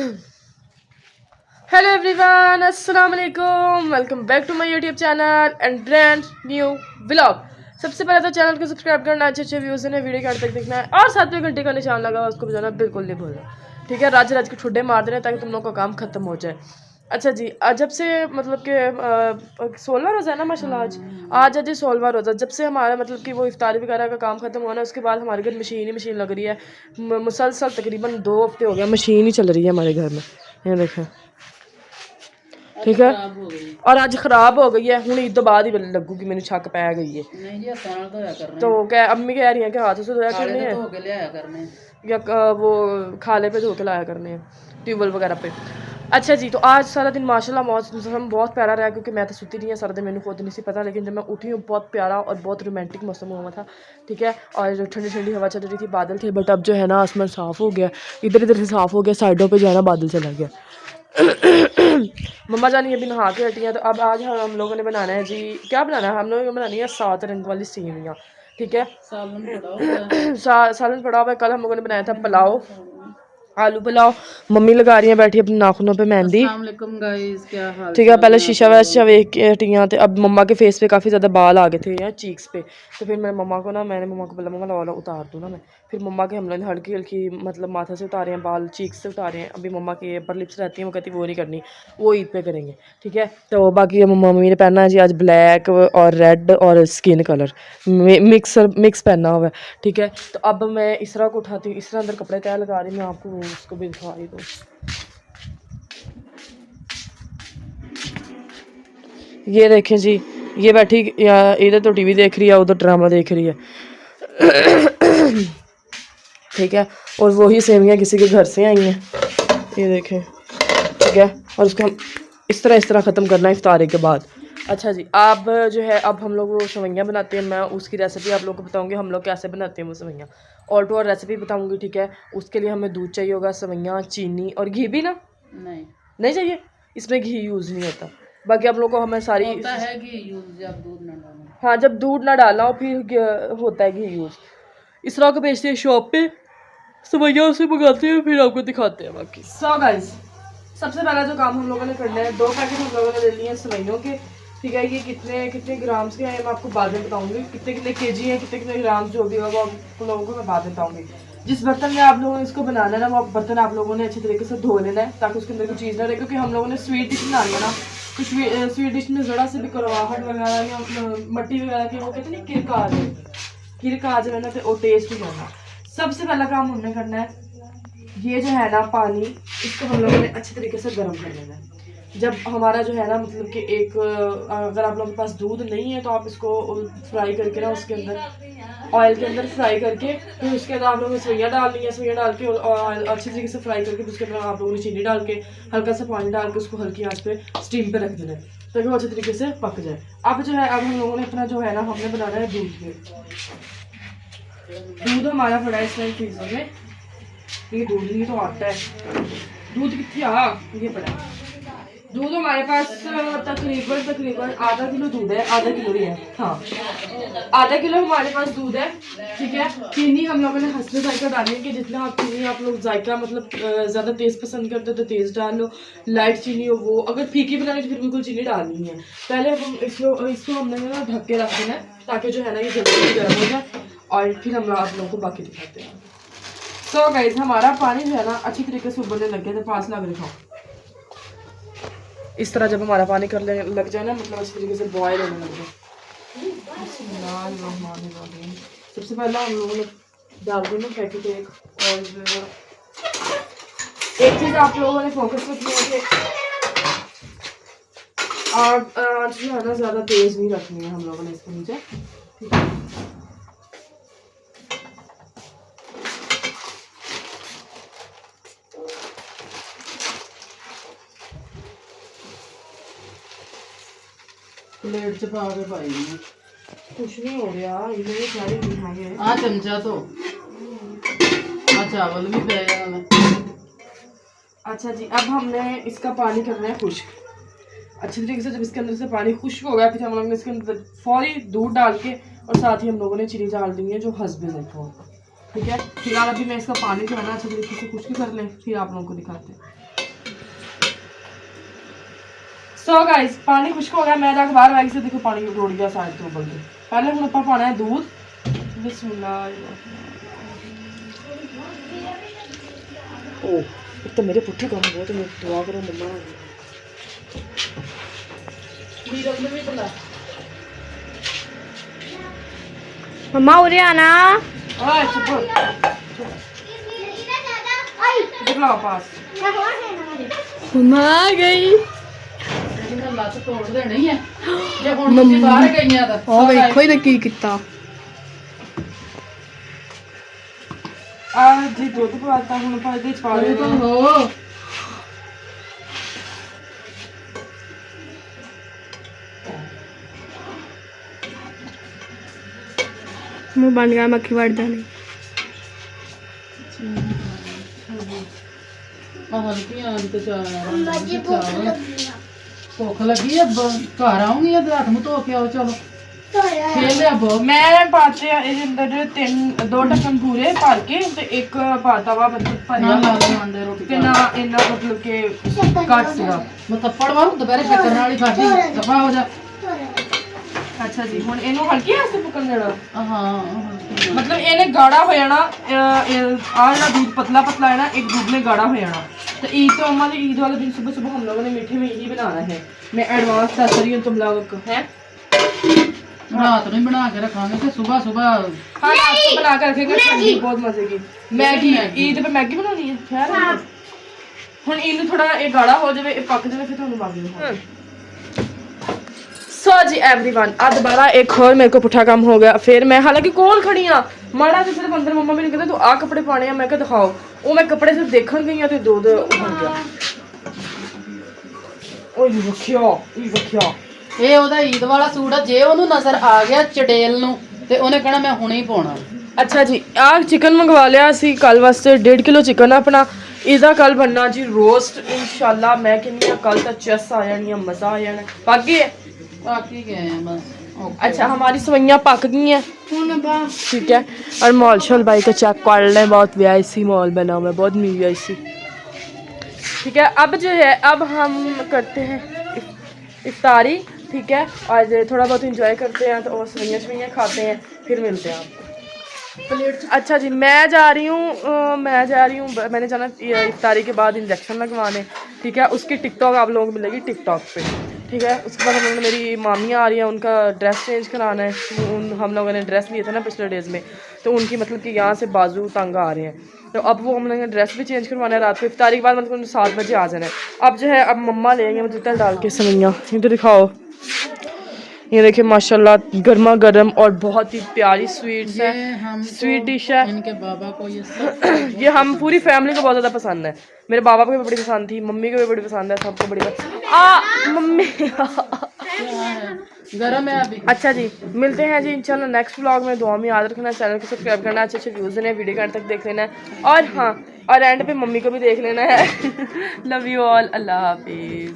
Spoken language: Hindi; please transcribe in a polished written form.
हेलो एवरीवन, अस्सलाम वालेकुम। Welcome back to my YouTube channel and brand new vlog. सबसे पहले तो चैनल को सब्सक्राइब करना, अच्छे अच्छे व्यूज़ ने वीडियो के तक देखना है और साथ में घंटे का निशान लगा हुआ उसको बजाना बिल्कुल नहीं भूलना। ठीक है, राज राज के ठुड्डे मार देना ताकि तुम लोग का काम खत्म हो जाए। अच्छा जी, आज जब से मतलब कि 16वां रोज़ा है ना माशाल्लाह, आज जी 16वां रोज़ा। जब से हमारा मतलब कि वो इफ्तारी वगैरह का काम खत्म हुआ ना, उसके बाद हमारे घर मशीन ही मशीन लग रही है। मुसलसल तकरीबन 2 हफ्ते हो गया मशीन ही चल रही है हमारे घर में। ये देखें, ठीक है। और आज खराब हो गई है, हूँ ईद तो बाद ही लगूगी, मैंने छक पै गई है। तो क्या अम्मी कह रही है कि हाथ से धोया करने हैं या वो खाले पे धो के लाया करने हैं ट्यूबवेल वगैरह पे। अच्छा जी, तो आज सारा दिन माशाल्लाह मौसम बहुत प्यारा रहा, क्योंकि मैं तो सुती नहीं है सारा दिन, मैंने खुद नहीं सी पता, लेकिन जब मैं उठी हूँ बहुत प्यारा और बहुत रोमांटिक मौसम हुआ था। ठीक है, और ठंडी ठंडी हवा चल रही थी, बादल थे, बट अब जो है ना आसमान साफ़ हो गया, इधर इधर से साफ़ हो गया, साइडों पर जो है ना बादल चला गया। मम्मा जानी अभी नहा के हटी हैं, तो अब आज हम लोगों ने बनाना है जी, क्या बनाना है, हम लोगों ने बनानी है 7 रंग वाली सेवियाँ। ठीक है, सालन पड़ा हुआ है। कल हम लोगों ने बनाया था पुलाव, आलू पुलाव। मम्मी लगा रही है बैठी अपने नाखूनों पे मेहंदी। गाइस, क्या हाल? ठीक है, पहले शीशा वैसा वेख के हटियाँ, तो अब मम्मा के फेस पे काफ़ी ज़्यादा बाल आ गए थे या चीक्स पे। तो फिर मैंने मम्मा को बोला मम्मा वाला उतार दूँ ना मैं। फिर मम्मा के हम लोग हल्की हल्की मतलब माथा से उतारे हैं बाल, चीक्स से उतारे हैं। अभी मम्मा की अपर लिप्स रहती हैं, वो कहती वो नहीं करनी, वो ईद पे करेंगे। ठीक है, तो बाकी मम्मी ने पहना है जी आज ब्लैक और रेड और स्किन कलर मिक्स पहना हुआ है। ठीक है, तो अब मैं इसरा को उठाती हूँ, इसरा अंदर कपड़े तय लगा रही, मैं आपको उसको भी दिखा रही दूँ। ये देखें जी, ये बैठी इधर तो टीवी देख रही है, उधर ड्रामा देख रही है। ठीक है, और वही सेवियाँ किसी के घर से आई हैं, ये देखें। ठीक है, और उसको हम इस तरह ख़त्म करना है इफ्तारी के बाद। अच्छा जी, अब जो है अब हम लोग वो सेवइयाँ बनाते हैं, मैं उसकी रेसिपी आप लोग को बताऊंगी, हम लोग कैसे बनाते हैं वो सेवइयाँ, और टू और रेसिपी बताऊंगी। ठीक है, उसके लिए हमें दूध चाहिए होगा, सेवइयाँ, चीनी और घी भी ना नहीं चाहिए, इसमें घी यूज़ नहीं होता। बाकी आप लोगों को हमें सारी होता है घी यूज जब दूध ना डालो। हाँ, जब दूध ना डालना हो फिर होता है घी यूज़। इस तरह को बेचते हैं शॉप पे, सेवइयाँ से मंगाते हैं, फिर आपको दिखाते हैं बाकी। सो गाइस, सबसे पहला जो काम हम लोगों ने करना है, 2 पैकेट हम लोगों ने ले लिए हैं सेवइयों के। ठीक है, ये कितने कितने ग्राम्स के हैं मैं आपको बाद में बताऊंगी, कितने कितने केजी हैं, कितने कितने ग्राम्स जो भी होगा आप लोगों को मैं बाद में बताऊंगी। जिस बर्तन में आप लोगों ने इसको बनाना है ना, वो बर्तन आप लोगों ने अच्छे तरीके से धो लेना है, ताकि उसके अंदर कोई चीज़ ना रहे, क्योंकि हम लोगों ने स्वीट डिश बनानी है ना, तो स्वीट डिश में ज़रा से भी करवाहट वगैरह या मट्टी वगैरह की वो कहते हैं किरक आ जाए ना, तो वो टेस्ट ही करना। सबसे पहला काम हमने करना है, ये जो है ना पानी, इसको हम लोगों ने अच्छे तरीके से गर्म कर लेना है। जब हमारा जो है ना मतलब कि एक अगर आप लोगों के पास दूध नहीं है तो आप इसको फ्राई करके ना उसके अंदर ऑयल के अंदर फ्राई करके, फिर उसके बाद आप लोगों ने सेवइयाँ डालनी है, सेवइयाँ डाल के और अच्छी तरीके से फ्राई करके, उसके अंदर आप लोगों ने चीनी डाल के हल्का सा पानी डाल के उसको हल्की आंच पे स्टीम पे रख देना है, ताकि वो अच्छे तरीके से पक जाए। अब जो है अब हम लोगों ने अपना जो है ना हमने बनाना है दूध हमारा पड़ा है इस टाइम फ्रीजर में। ये दूध नहीं तो आता है, दूध कितनी ये पड़ा है। दूध हमारे पास तकरीबन आधा किलो दूध है, आधा किलो ही है, हाँ आधा किलो हमारे पास दूध है। ठीक है, चीनी हम लोगों ने हंसने जायका डालनी है, कि जितना आप चीनी आप लोग जायका मतलब ज़्यादा तेज़ पसंद करते हो तो तेज़ डाल लो, लाइट चीनी हो वो, अगर फीकी बनानी तो फिर बिल्कुल चीनी डालनी है। पहले हम इसको हमने ना ढक के रख देना है, ताकि जो है ना ये जल्दी गर्म हो जाए, और फिर हम आप लोगों को बाकी दिखाते हैं। सो गाइस, हमारा पानी जो है ना अच्छी तरीके से उबलने लग गया, तो पास लग रखा इस तरह जब हमारा पानी कर लग जाए ना, मतलब अच्छी तरीके से बॉयल होने लग जाए। सबसे पहला हम लोगों ने डाल देना पैकेट एक, और एक चीज़ आप लोगों ने फोकस रखनी है कि आँच जो है ना ज़्यादा तेज़ नहीं रखनी है हम लोगों ने इसके नीचे। ठीक है, प्लेट च पा के पाई है, कुछ नहीं हो रहा, ये सारी मिठाई है। आ चमचा तो चावल भी पे गया। अच्छा जी, अब हमने इसका पानी करना है खुश्क अच्छी तरीके से। जब इसके अंदर से पानी खुश्क हो गया, फिर हम लोगों ने इसके अंदर फौरी दूध डाल के, और साथ ही हम लोगों ने चीनी डाल दी है जो हस्बे जायका होगा। ठीक है, फिलहाल अभी मैं इसका पानी जो है ना अच्छी तरीके से खुश्क कर लें, फिर आप लोगों को दिखाते हैं। सो गाइस पानी खुश्क हो गया, मैं जाके बाहर बैग से देखो पानी रुड़ गया साइड तो उबल के। पहले हम ऊपर पाना है दूध। बिस्मिल्लाह। ओ एक तो मेरे पुट्ठे काम बहुत है, दुआ करो मम्मा मीरब में भी बना। मम्मा उरे आना। ओए चुप दिखलाओ पास। मम्मा आ गई। ਇਹਨਾਂ ਲੱਤ ਤੋੜ ਦੇਣੀ ਹੈ ਜੇ ਹੁਣ ਤੁਸੀਂ ਬਾਹਰ ਗਈਆਂ ਤਾਂ ਉਹ ਵੇਖੋ ਇਹਨੇ ਕੀ ਕੀਤਾ। ਆ ਜੀ ਦੁੱਧ ਪਵਾਤਾ ਹੁਣ ਪਾ ਦੇ ਪਾ ਦੇ ਤਾਂ ਹੋ मुंह बन गया मक्खी बढ़ जानी। ਹਲਕੀਆਂ ਤੇ ਚਾਹ ਭੁੱਖ ਲੱਗੀ ਆ ਘਰ ਆਉਂਗੀ ਤੇ ਹੱਥ ਮੂੰਹ ਧੋ ਕੇ ਆਓ ਚਲੋ ਖੇਲ ਲਿਆ ਬਹੁਤ ਮੈਂ ਪਾਤੇ ਆ ਇਹਦੇ ਅੰਦਰ ਦੋ ਢੱਕਣ ਪੂਰੇ ਭਰ ਕੇ ਤੇ ਇੱਕ ਪਾਤਾ ਵਾ ਮਤਲਬ ਭਰਿਆ ਲਾ ਦੇ ਅੰਡੇ ਰੋਟੀ ਤੇ ਨਾ ਇੰਨਾ ਮਤਲਬ ਕਿ ਘੱਟ ਸੀਗਾ। ਮੈਂ ਥੱਪੜ ਮਾਰੂ ਦੁਪਹਿਰੇ ਸ਼ੱਕਰ ਨਾਲ ਹੀ ਖਾਧੀ ਦਫਾ ਹੋ ਜਾ। ਅੱਛਾ ਜੀ ਹੁਣ ਇਹਨੂੰ ਹਲਕੀ ਆਂਚ ਤੇ ਪਕਣ ਦੇਣਾ। ਹਾਂ मतलब ਇਹਨੇ ਗਾੜਾ ਹੋ ਜਾਣਾ। ਆ ਜਿਹੜਾ दूध पतला पतला है ना एक दूध में गाढ़ा हो जाना। तो ईद तो हमारे ईद वाले दिन सुबह सुबह हम लोगों ने मीठे में यही बनाना है। मैं एडवांस दस रही हूँ तुम लोगों को है। रात में बना के रखांगे तो सुबह सुबह हाँ रात को बना कर रखेंगे ठंडी बहुत मजे की मैगी। ईद पे मैगी बनानी है यार। ਹੁਣ ਇਹਨੂੰ ਥੋੜਾ ਇਹ ਗਾੜਾ ਹੋ ਜਾਵੇ, ਇਹ ਪੱਕ ਜਾਵੇ, ਫਿਰ ਤੁਹਾਨੂੰ ਪਾ ਦਿਓ। सो जी एवरीवन आज दोबारा एक और मेरे को पुठा काम हो गया। फिर मैं हालांकि कोल खड़ी हाँ माड़ा तो सिर्फ अंदर मम्मा मैंने कहते तू आ कपड़े पाने हैं। मैं क्या दिखाओ वो मैं कपड़े सिर्फ देखन गई तो दूध बन गया। ओए रखिया ਇਹ ਉਹਦਾ ਈਦ ਵਾਲਾ ਸੂਟ ਆ ਜੇ ਉਹਨੂੰ ਨਜ਼ਰ ਆ ਗਿਆ ਚੜੇਲ ਨੂੰ ਤੇ ਉਹਨੇ ਕਹਿਣਾ ਮੈਂ ਹੁਣੇ ਹੀ ਪਾਉਣਾ। अच्छा जी आ चिकन मंगवा लिया असी कल वास्ते 1.5 किलो चिकन अपना ਇਹਦਾ ਕੱਲ बनना जी रोस्ट इंशाल्लाह। मैं कहनी हाँ कल तक चेस आ जानी है, मजा आ जाना। बाकी है ਬਾਕੀ ਗਏ ਆ ਬਸ। अच्छा हमारी सवैयां पक गई हैं ठीक है। और मॉल शॉल भाई का चेक कर लें, बहुत वीआईसी मॉल बना हुआ है, बहुत वीआईसी ठीक है। अब जो है अब हम करते हैं इफ्तारी ठीक है। आज थोड़ा बहुत इंजॉय करते हैं तो और सवैयां खाते हैं, फिर मिलते हैं आपको। अच्छा जी मैं जा रही हूँ मैंने जाना इफ्तारी के बाद इंजेक्शन लगवाने ठीक है। उसकी टिकटॉक आप लोगों को मिलेगी टिकटॉक पे ठीक है। उसके बाद हम लोगों ने मेरी मामी आ रही है, उनका ड्रेस चेंज कराना है। हम लोगों ने ड्रेस लिए थे ना पिछले डेज़ में, तो उनकी मतलब कि यहाँ से बाजू तंग आ रहे हैं, तो अब वो हम लोगों ने ड्रेस भी चेंज करवाना है। रात को इफ्तारी के बाद मतलब उन्हें 7 बजे आ जाना है। अब जो है अब मम्मा लेंगे मतलब तेल डाल के सवैयां। इधर दिखाओ ये देखिए माशाल्लाह गर्मा गर्म और बहुत ही प्यारी स्वीट्स है, स्वीट डिश है। इनके बाबा को ये सब ये हम पूरी फैमिली को बहुत ज़्यादा पसंद है। मेरे बाबा को भी बड़ी पसंद थी, मम्मी को भी बड़ी पसंद है, सबको बड़ी पसंद मम्मी गरम है अभी। अच्छा जी मिलते हैं जी इंशाल्लाह नेक्स्ट व्लॉग में। दुआ में याद रखना, चैनल को सब्सक्राइब करना, अच्छे अच्छे व्यूज़ देने, वीडियो के एंड तक देख लेना है। और हाँ और एंड पे मम्मी को भी देख लेना है। लव यू ऑल, अल्लाह हाफिज़।